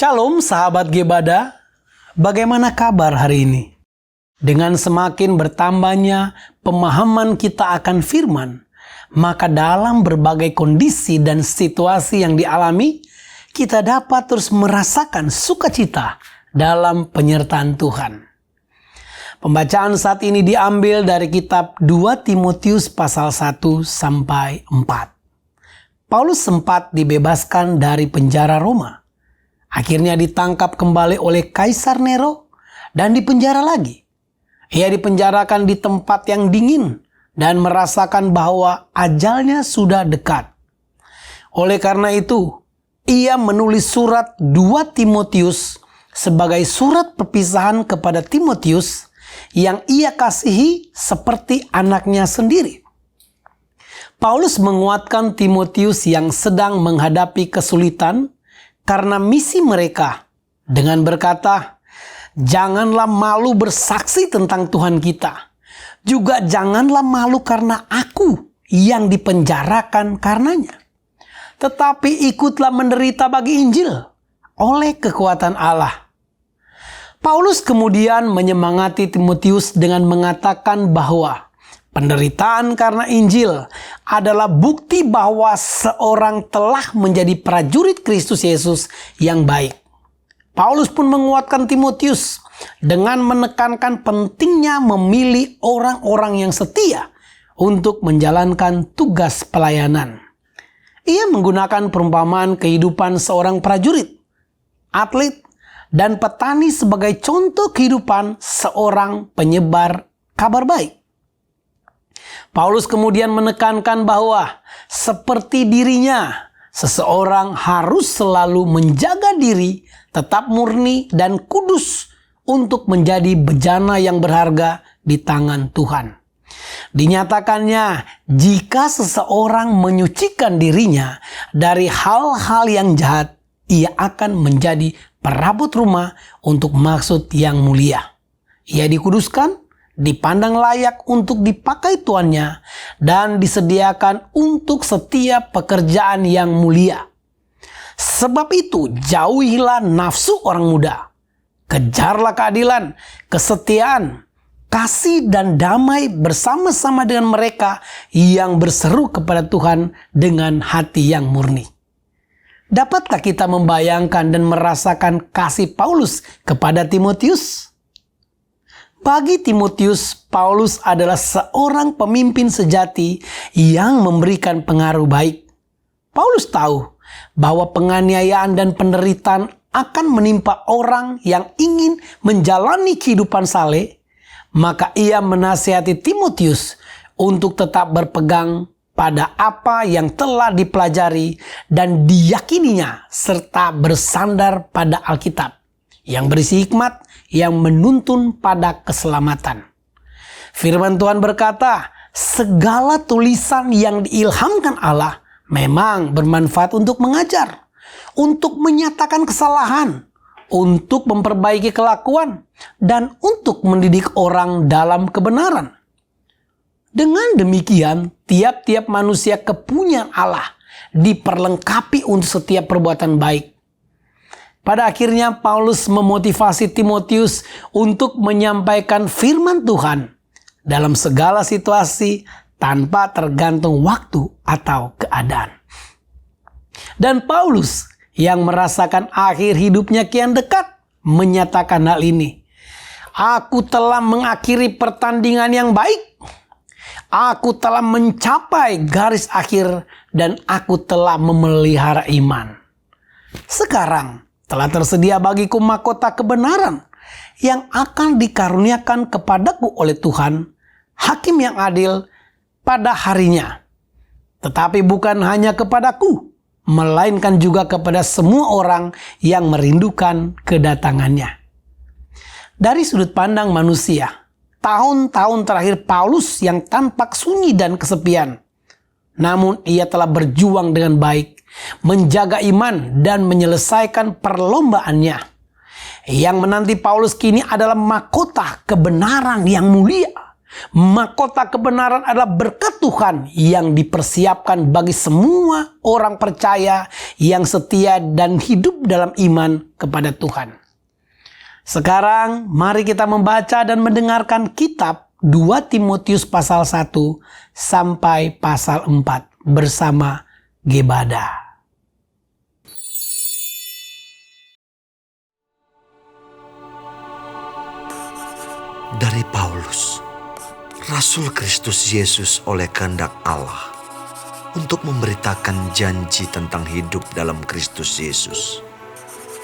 Shalom sahabat Gebada, bagaimana kabar hari ini? Dengan semakin bertambahnya pemahaman kita akan firman, maka dalam berbagai kondisi dan situasi yang dialami, kita dapat terus merasakan sukacita dalam penyertaan Tuhan. Pembacaan saat ini diambil dari kitab 2 Timotius pasal 1 sampai 4. Paulus sempat dibebaskan dari penjara Roma. Akhirnya ditangkap kembali oleh Kaisar Nero dan dipenjara lagi. Ia dipenjarakan di tempat yang dingin dan merasakan bahwa ajalnya sudah dekat. Oleh karena itu, ia menulis surat 2 Timotius sebagai surat perpisahan kepada Timotius yang ia kasihi seperti anaknya sendiri. Paulus menguatkan Timotius yang sedang menghadapi kesulitan karena misi mereka dengan berkata, "Janganlah malu bersaksi tentang Tuhan kita. Juga janganlah malu karena aku yang dipenjarakan karenanya. Tetapi ikutlah menderita bagi Injil oleh kekuatan Allah." Paulus kemudian menyemangati Timotius dengan mengatakan bahwa penderitaan karena Injil adalah bukti bahwa seorang telah menjadi prajurit Kristus Yesus yang baik. Paulus pun menguatkan Timotius dengan menekankan pentingnya memilih orang-orang yang setia untuk menjalankan tugas pelayanan. Ia menggunakan perumpamaan kehidupan seorang prajurit, atlet, dan petani sebagai contoh kehidupan seorang penyebar kabar baik. Paulus kemudian menekankan bahwa seperti dirinya, seseorang harus selalu menjaga diri tetap murni dan kudus untuk menjadi bejana yang berharga di tangan Tuhan. Dinyatakannya, jika seseorang menyucikan dirinya dari hal-hal yang jahat, ia akan menjadi perabot rumah untuk maksud yang mulia. Ia dikuduskan, dipandang layak untuk dipakai tuannya, dan disediakan untuk setiap pekerjaan yang mulia. Sebab itu, jauhilah nafsu orang muda. Kejarlah keadilan, kesetiaan, kasih dan damai bersama-sama dengan mereka yang berseru kepada Tuhan dengan hati yang murni. Dapatkah kita membayangkan dan merasakan kasih Paulus kepada Timotius? Bagi Timotius, Paulus adalah seorang pemimpin sejati yang memberikan pengaruh baik. Paulus tahu bahwa penganiayaan dan penderitaan akan menimpa orang yang ingin menjalani kehidupan saleh, maka ia menasihati Timotius untuk tetap berpegang pada apa yang telah dipelajari dan diyakininya serta bersandar pada Alkitab yang berisi hikmat yang menuntun pada keselamatan. Firman Tuhan berkata, segala tulisan yang diilhamkan Allah memang bermanfaat untuk mengajar, untuk menyatakan kesalahan, untuk memperbaiki kelakuan, dan untuk mendidik orang dalam kebenaran. Dengan demikian, tiap-tiap manusia kepunyaan Allah diperlengkapi untuk setiap perbuatan baik. Pada akhirnya Paulus memotivasi Timotius untuk menyampaikan firman Tuhan dalam segala situasi tanpa tergantung waktu atau keadaan. Dan Paulus yang merasakan akhir hidupnya kian dekat menyatakan hal ini. "Aku telah mengakhiri pertandingan yang baik. Aku telah mencapai garis akhir dan aku telah memelihara iman. Sekarang telah tersedia bagiku mahkota kebenaran yang akan dikaruniakan kepadaku oleh Tuhan, Hakim yang adil pada harinya. Tetapi bukan hanya kepadaku, melainkan juga kepada semua orang yang merindukan kedatangannya." Dari sudut pandang manusia, tahun-tahun terakhir Paulus yang tampak sunyi dan kesepian. Namun ia telah berjuang dengan baik, menjaga iman dan menyelesaikan perlombaannya. Yang menanti Paulus kini adalah mahkota kebenaran yang mulia Mahkota kebenaran adalah berkat Tuhan yang dipersiapkan bagi semua orang percaya yang setia dan hidup dalam iman kepada Tuhan. Sekarang mari kita membaca dan mendengarkan kitab 2 Timotius pasal 1 sampai pasal 4 bersama Gebada. Dari Paulus, Rasul Kristus Yesus oleh kehendak Allah, untuk memberitakan janji tentang hidup dalam Kristus Yesus.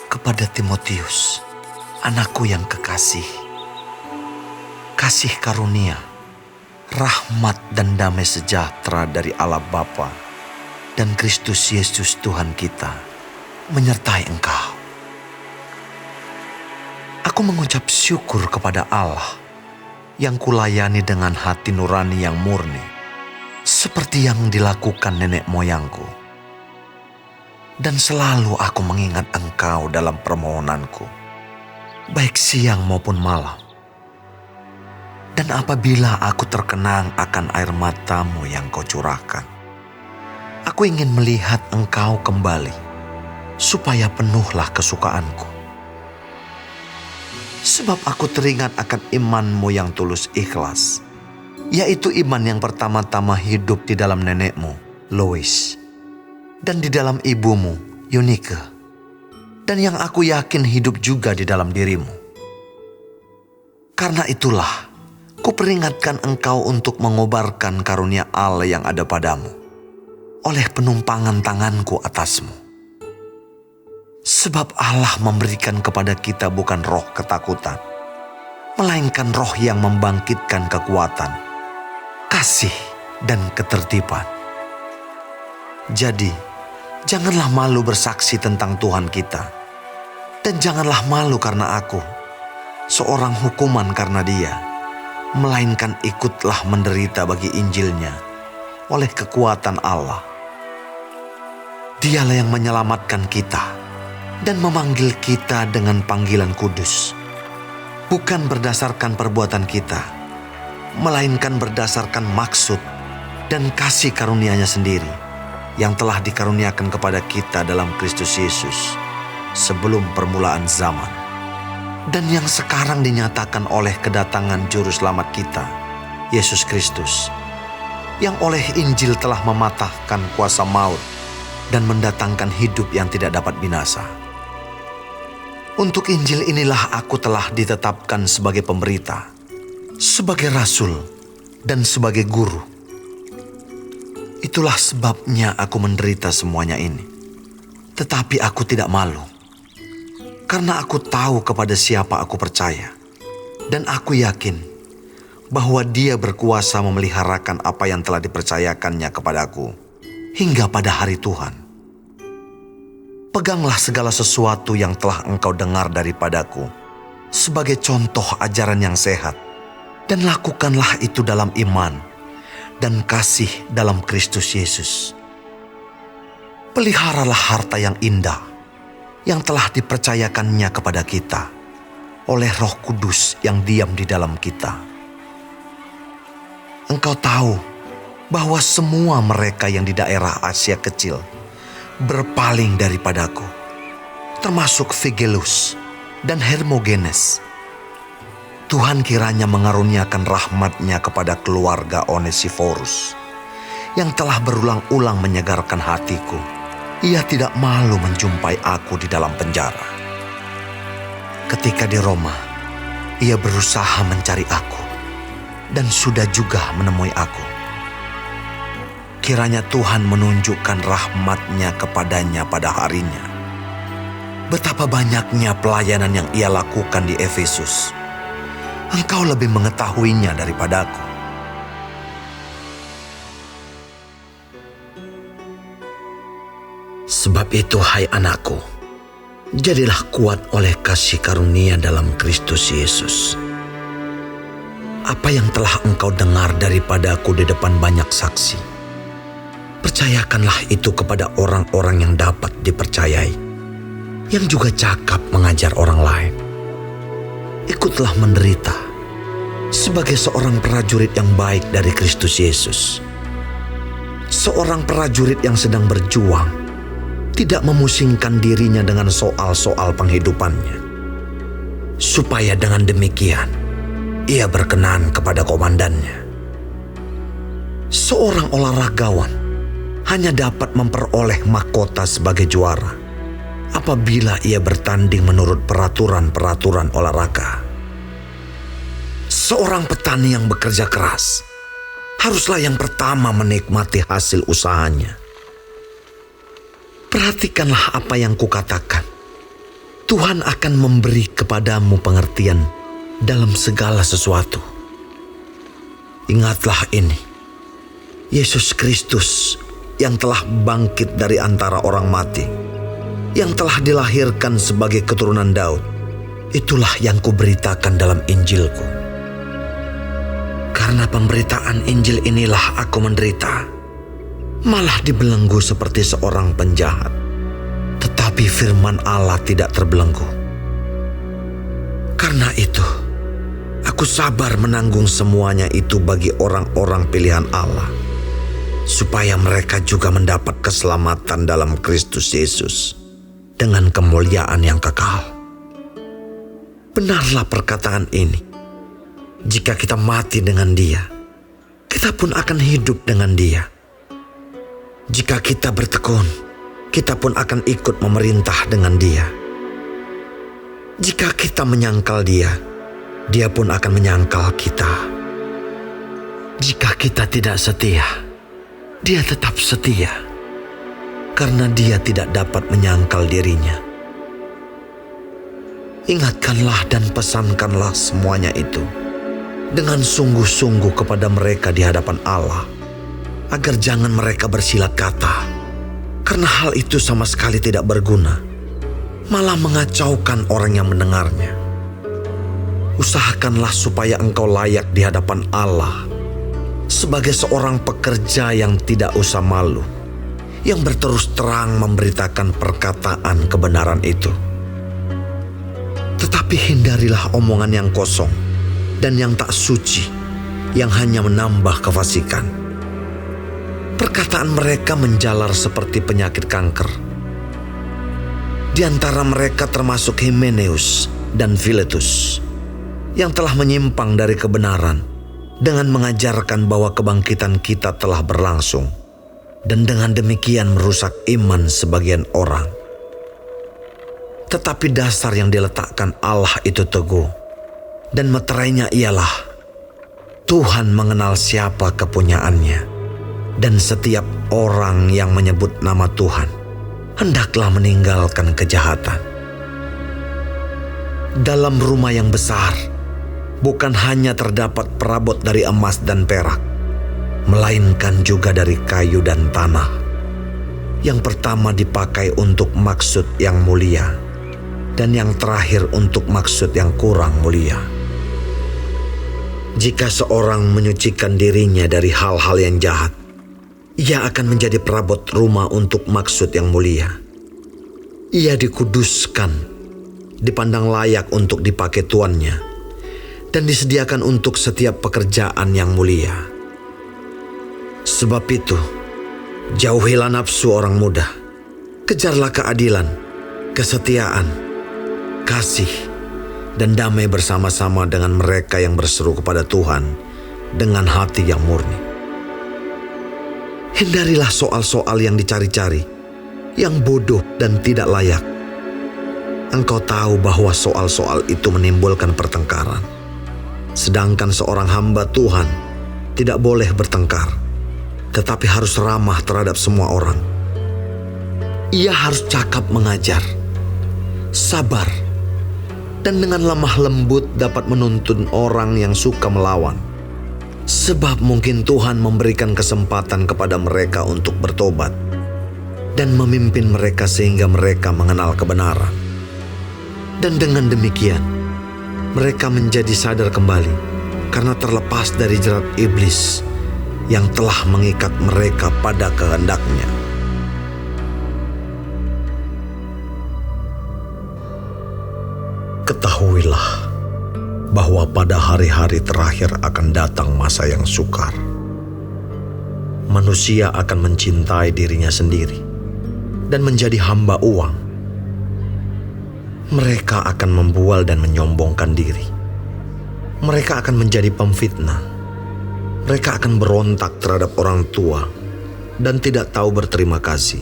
Kepada Timotius, anakku yang kekasih, kasih karunia, rahmat dan damai sejahtera dari Allah Bapa dan Kristus Yesus Tuhan kita menyertai engkau. Aku mengucap syukur kepada Allah yang kulayani dengan hati nurani yang murni, seperti yang dilakukan nenek moyangku. Dan selalu aku mengingat engkau dalam permohonanku, baik siang maupun malam. Dan apabila aku terkenang akan air matamu yang kau curahkan, aku ingin melihat engkau kembali, supaya penuhlah kesukaanku. Sebab aku teringat akan imanmu yang tulus ikhlas, yaitu iman yang pertama-tama hidup di dalam nenekmu, Lois, dan di dalam ibumu, Eunike, dan yang aku yakin hidup juga di dalam dirimu. Karena itulah, kuperingatkan engkau untuk mengobarkan karunia Allah yang ada padamu, oleh penumpangan tanganku atasmu. Sebab Allah memberikan kepada kita bukan roh ketakutan, melainkan roh yang membangkitkan kekuatan, kasih, dan ketertiban. Jadi, janganlah malu bersaksi tentang Tuhan kita, dan janganlah malu karena aku, seorang hukuman karena Dia, melainkan ikutlah menderita bagi Injilnya oleh kekuatan Allah. Dialah yang menyelamatkan kita dan memanggil kita dengan panggilan kudus, bukan berdasarkan perbuatan kita, melainkan berdasarkan maksud dan kasih karunia-Nya sendiri yang telah dikaruniakan kepada kita dalam Kristus Yesus sebelum permulaan zaman, dan yang sekarang dinyatakan oleh kedatangan Juru Selamat kita, Yesus Kristus, yang oleh Injil telah mematahkan kuasa maut dan mendatangkan hidup yang tidak dapat binasa. Untuk Injil inilah aku telah ditetapkan sebagai pemberita, sebagai rasul, dan sebagai guru. Itulah sebabnya aku menderita semuanya ini. Tetapi aku tidak malu, karena aku tahu kepada siapa aku percaya, dan aku yakin bahwa Dia berkuasa memeliharakan apa yang telah dipercayakannya kepadaku hingga pada hari Tuhan. Peganglah segala sesuatu yang telah engkau dengar daripadaku sebagai contoh ajaran yang sehat, dan lakukanlah itu dalam iman dan kasih dalam Kristus Yesus. Peliharalah harta yang indah yang telah dipercayakannya kepada kita oleh Roh Kudus yang diam di dalam kita. Engkau tahu bahwa semua mereka yang di daerah Asia Kecil berpaling daripadaku, termasuk Figelus dan Hermogenes. Tuhan kiranya mengaruniakan rahmat-Nya kepada keluarga Onesiforus, yang telah berulang-ulang menyegarkan hatiku. Ia tidak malu menjumpai aku di dalam penjara. Ketika di Roma, ia berusaha mencari aku, dan sudah juga menemui aku. Kiranya Tuhan menunjukkan rahmat-Nya kepadanya pada harinya. Betapa banyaknya pelayanan yang ia lakukan di Efesus. Engkau lebih mengetahuinya daripadaku. Sebab itu, hai anakku, jadilah kuat oleh kasih karunia dalam Kristus Yesus. Apa yang telah engkau dengar daripadaku di depan banyak saksi, percayakanlah itu kepada orang-orang yang dapat dipercayai, yang juga cakap mengajar orang lain. Ikutlah menderita, sebagai seorang prajurit yang baik dari Kristus Yesus. Seorang prajurit yang sedang berjuang, tidak memusingkan dirinya dengan soal-soal penghidupannya. Supaya dengan demikian, ia berkenan kepada komandannya. Seorang olahragawan hanya dapat memperoleh mahkota sebagai juara apabila ia bertanding menurut peraturan-peraturan olahraga. Seorang petani yang bekerja keras haruslah yang pertama menikmati hasil usahanya. Perhatikanlah apa yang kukatakan. Tuhan akan memberi kepadamu pengertian dalam segala sesuatu. Ingatlah ini, Yesus Kristus yang telah bangkit dari antara orang mati, yang telah dilahirkan sebagai keturunan Daud, itulah yang kuberitakan dalam Injilku. Karena pemberitaan Injil inilah aku menderita, malah dibelenggu seperti seorang penjahat. Tetapi firman Allah tidak terbelenggu. Karena itu, aku sabar menanggung semuanya itu bagi orang-orang pilihan Allah, supaya mereka juga mendapat keselamatan dalam Kristus Yesus dengan kemuliaan yang kekal. Benarlah perkataan ini. Jika kita mati dengan Dia, kita pun akan hidup dengan Dia. Jika kita bertekun, kita pun akan ikut memerintah dengan Dia. Jika kita menyangkal Dia, Dia pun akan menyangkal kita. Jika kita tidak setia, Dia tetap setia, karena Dia tidak dapat menyangkal dirinya. Ingatkanlah dan pesankanlah semuanya itu dengan sungguh-sungguh kepada mereka di hadapan Allah, agar jangan mereka bersilat kata, karena hal itu sama sekali tidak berguna, malah mengacaukan orang yang mendengarnya. Usahakanlah supaya engkau layak di hadapan Allah sebagai seorang pekerja yang tidak usah malu, yang berterus terang memberitakan perkataan kebenaran itu. Tetapi hindarilah omongan yang kosong dan yang tak suci, yang hanya menambah kefasikan. Perkataan mereka menjalar seperti penyakit kanker. Di antara mereka termasuk Himeneus dan Filetus, yang telah menyimpang dari kebenaran dengan mengajarkan bahwa kebangkitan kita telah berlangsung, dan dengan demikian merusak iman sebagian orang. Tetapi dasar yang diletakkan Allah itu teguh, dan meterainya ialah Tuhan mengenal siapa kepunyaannya, dan setiap orang yang menyebut nama Tuhan hendaklah meninggalkan kejahatan. Dalam rumah yang besar bukan hanya terdapat perabot dari emas dan perak, melainkan juga dari kayu dan tanah. Yang pertama dipakai untuk maksud yang mulia, dan yang terakhir untuk maksud yang kurang mulia. Jika seorang menyucikan dirinya dari hal-hal yang jahat, ia akan menjadi perabot rumah untuk maksud yang mulia. Ia dikuduskan, dipandang layak untuk dipakai tuannya, dan disediakan untuk setiap pekerjaan yang mulia. Sebab itu, jauhilah nafsu orang muda, kejarlah keadilan, kesetiaan, kasih, dan damai bersama-sama dengan mereka yang berseru kepada Tuhan dengan hati yang murni. Hindarilah soal-soal yang dicari-cari, yang bodoh dan tidak layak. Engkau tahu bahwa soal-soal itu menimbulkan pertengkaran. Sedangkan seorang hamba Tuhan tidak boleh bertengkar, tetapi harus ramah terhadap semua orang. Ia harus cakap mengajar, sabar, dan dengan lemah lembut dapat menuntun orang yang suka melawan. Sebab mungkin Tuhan memberikan kesempatan kepada mereka untuk bertobat dan memimpin mereka sehingga mereka mengenal kebenaran. Dan dengan demikian, mereka menjadi sadar kembali karena terlepas dari jerat iblis yang telah mengikat mereka pada kehendaknya. Ketahuilah bahwa pada hari-hari terakhir akan datang masa yang sukar. Manusia akan mencintai dirinya sendiri dan menjadi hamba uang. Mereka akan membual dan menyombongkan diri. Mereka akan menjadi pemfitnah. Mereka akan berontak terhadap orang tua dan tidak tahu berterima kasih.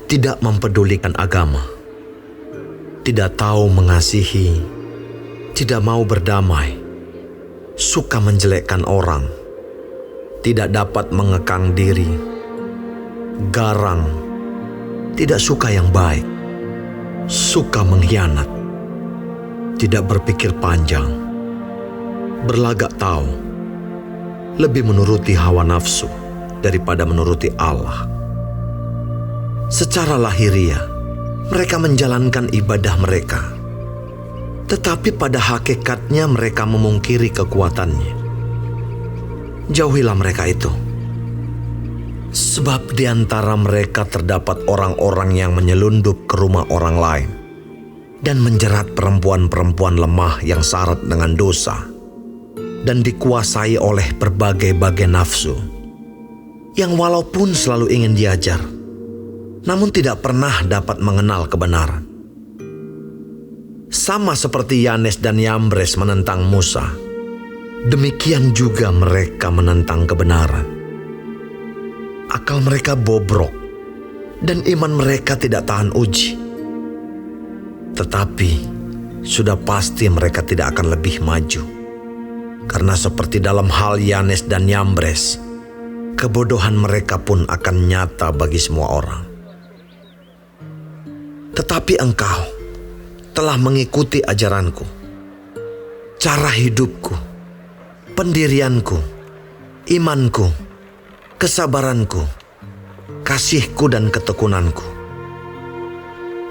Tidak mempedulikan agama. Tidak tahu mengasihi. Tidak mau berdamai, suka menjelekkan orang, tidak dapat mengekang diri, garang, tidak suka yang baik, suka mengkhianat, tidak berpikir panjang, berlagak tahu, lebih menuruti hawa nafsu daripada menuruti Allah. Secara lahiriah, mereka menjalankan ibadah mereka, tetapi pada hakikatnya mereka memungkiri kekuatannya. Jauhilah mereka itu. Sebab di antara mereka terdapat orang-orang yang menyelundup ke rumah orang lain dan menjerat perempuan-perempuan lemah yang syarat dengan dosa dan dikuasai oleh berbagai-bagai nafsu, yang walaupun selalu ingin diajar, namun tidak pernah dapat mengenal kebenaran. Sama seperti Yanes dan Yambres menentang Musa, demikian juga mereka menentang kebenaran. Akal mereka bobrok dan iman mereka tidak tahan uji. Tetapi sudah pasti mereka tidak akan lebih maju. Karena seperti dalam hal Yanes dan Yambres, kebodohan mereka pun akan nyata bagi semua orang. Tetapi engkau telah mengikuti ajaranku, cara hidupku, pendirianku, imanku, kesabaranku, kasihku dan ketekunanku.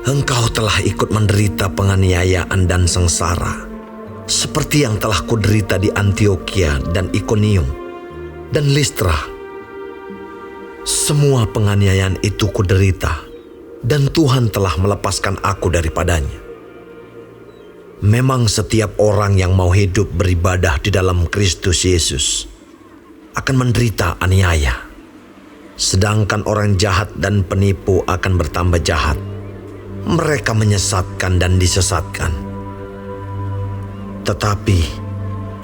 Engkau telah ikut menderita penganiayaan dan sengsara, seperti yang telah kuderita di Antiokhia dan Ikonium dan Listra. Semua penganiayaan itu kuderita, dan Tuhan telah melepaskan aku daripadanya. Memang setiap orang yang mau hidup beribadah di dalam Kristus Yesus akan menderita aniaya. Sedangkan orang jahat dan penipu akan bertambah jahat. Mereka menyesatkan dan disesatkan. Tetapi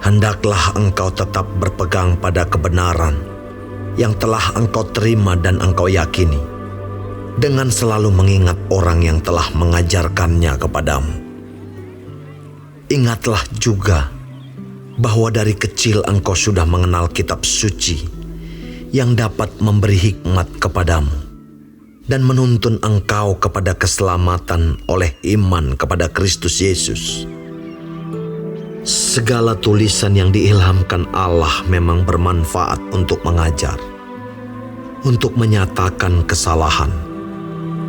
hendaklah engkau tetap berpegang pada kebenaran yang telah engkau terima dan engkau yakini, dengan selalu mengingat orang yang telah mengajarkannya kepadamu. Ingatlah juga bahwa dari kecil engkau sudah mengenal kitab suci yang dapat memberi hikmat kepadamu dan menuntun engkau kepada keselamatan oleh iman kepada Kristus Yesus. Segala tulisan yang diilhamkan Allah memang bermanfaat untuk mengajar, untuk menyatakan kesalahan,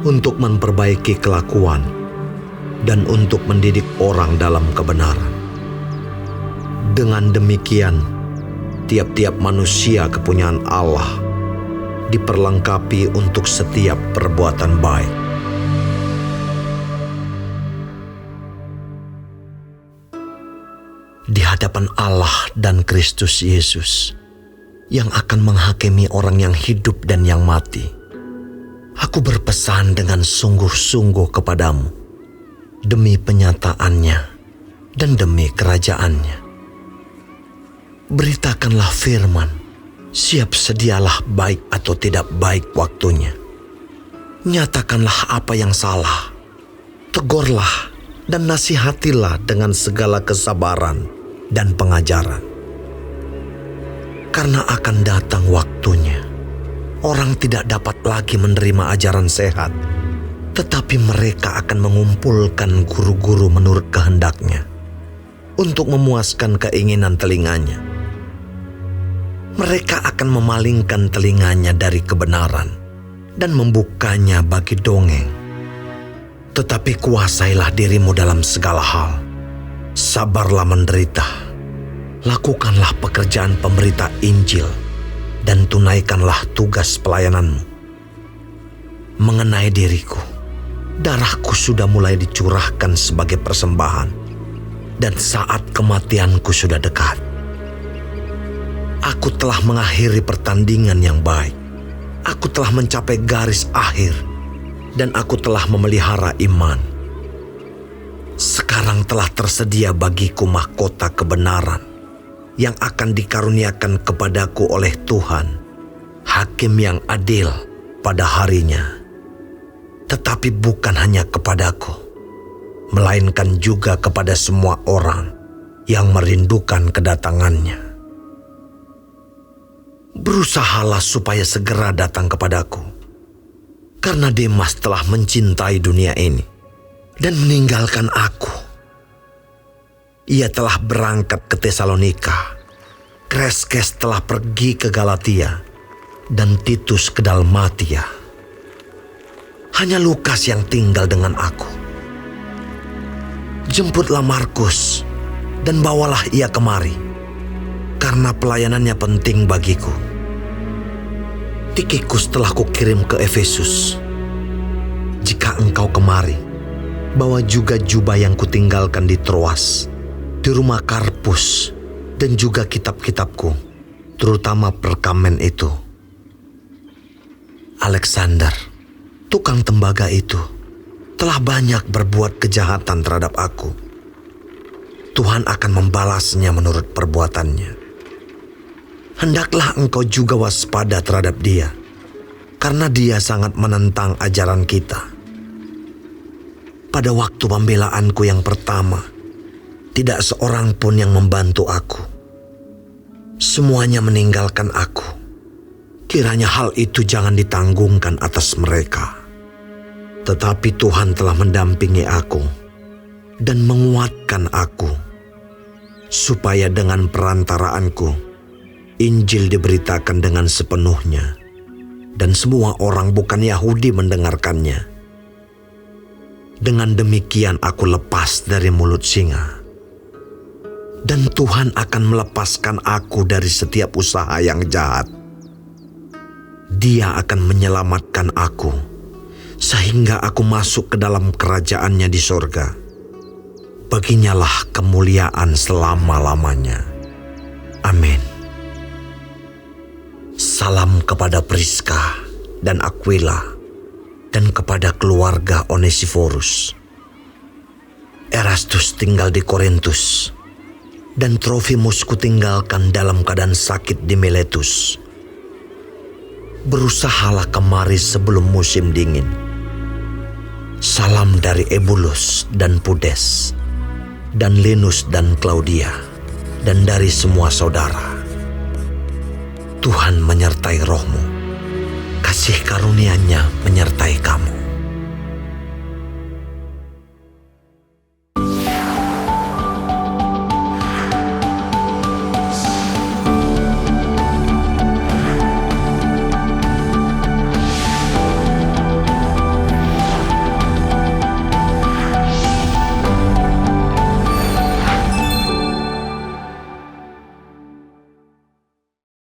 untuk memperbaiki kelakuan, dan untuk mendidik orang dalam kebenaran. Dengan demikian, tiap-tiap manusia kepunyaan Allah diperlengkapi untuk setiap perbuatan baik. Di hadapan Allah dan Kristus Yesus yang akan menghakimi orang yang hidup dan yang mati, aku berpesan dengan sungguh-sungguh kepadamu, demi penyataannya dan demi kerajaannya. Beritakanlah firman, siap sedialah baik atau tidak baik waktunya. Nyatakanlah apa yang salah, tegurlah dan nasihatilah dengan segala kesabaran dan pengajaran. Karena akan datang waktunya, orang tidak dapat lagi menerima ajaran sehat, tetapi mereka akan mengumpulkan guru-guru menurut kehendaknya untuk memuaskan keinginan telinganya. Mereka akan memalingkan telinganya dari kebenaran dan membukanya bagi dongeng. Tetapi kuasailah dirimu dalam segala hal. Sabarlah menderita. Lakukanlah pekerjaan pemberita Injil dan tunaikanlah tugas pelayananmu. Mengenai diriku, darahku sudah mulai dicurahkan sebagai persembahan, dan saat kematianku sudah dekat. Aku telah mengakhiri pertandingan yang baik. Aku telah mencapai garis akhir, dan aku telah memelihara iman. Sekarang telah tersedia bagiku mahkota kebenaran yang akan dikaruniakan kepadaku oleh Tuhan, Hakim yang adil pada harinya. Tetapi bukan hanya kepadaku, melainkan juga kepada semua orang yang merindukan kedatangannya. Berusahalah supaya segera datang kepadaku, karena Demas telah mencintai dunia ini dan meninggalkan aku. Ia telah berangkat ke Tesalonika, Kreskes telah pergi ke Galatia, dan Titus ke Dalmatia. Hanya Lukas yang tinggal dengan aku. Jemputlah Markus dan bawalah ia kemari, karena pelayanannya penting bagiku. Tikikus telah kukirim ke Efesus. Jika engkau kemari, bawa juga jubah yang kutinggalkan di Troas, di rumah Karpus, dan juga kitab-kitabku, terutama perkamen itu. Alexander, tukang tembaga itu, telah banyak berbuat kejahatan terhadap aku. Tuhan akan membalasnya menurut perbuatannya. Hendaklah engkau juga waspada terhadap dia, karena dia sangat menentang ajaran kita. Pada waktu pembelaanku yang pertama, tidak seorang pun yang membantu aku. Semuanya meninggalkan aku. Kiranya hal itu jangan ditanggungkan atas mereka. Tetapi Tuhan telah mendampingi aku dan menguatkan aku, supaya dengan perantaraanku Injil diberitakan dengan sepenuhnya, dan semua orang bukan Yahudi mendengarkannya. Dengan demikian aku lepas dari mulut singa, dan Tuhan akan melepaskan aku dari setiap usaha yang jahat. Dia akan menyelamatkan aku, sehingga aku masuk ke dalam kerajaannya di sorga. Baginyalah kemuliaan selama-lamanya. Amin. Salam kepada Priska dan Aquila, dan kepada keluarga Onesiforus. Erastus tinggal di Korintus, dan Trofimus kutinggalkan dalam keadaan sakit di Miletus. Berusahalah kemari sebelum musim dingin. Salam dari Ebulus dan Pudes, dan Linus dan Claudia, dan dari semua saudara. Tuhan menyertai rohmu, kasih karunia-Nya menyertai kamu.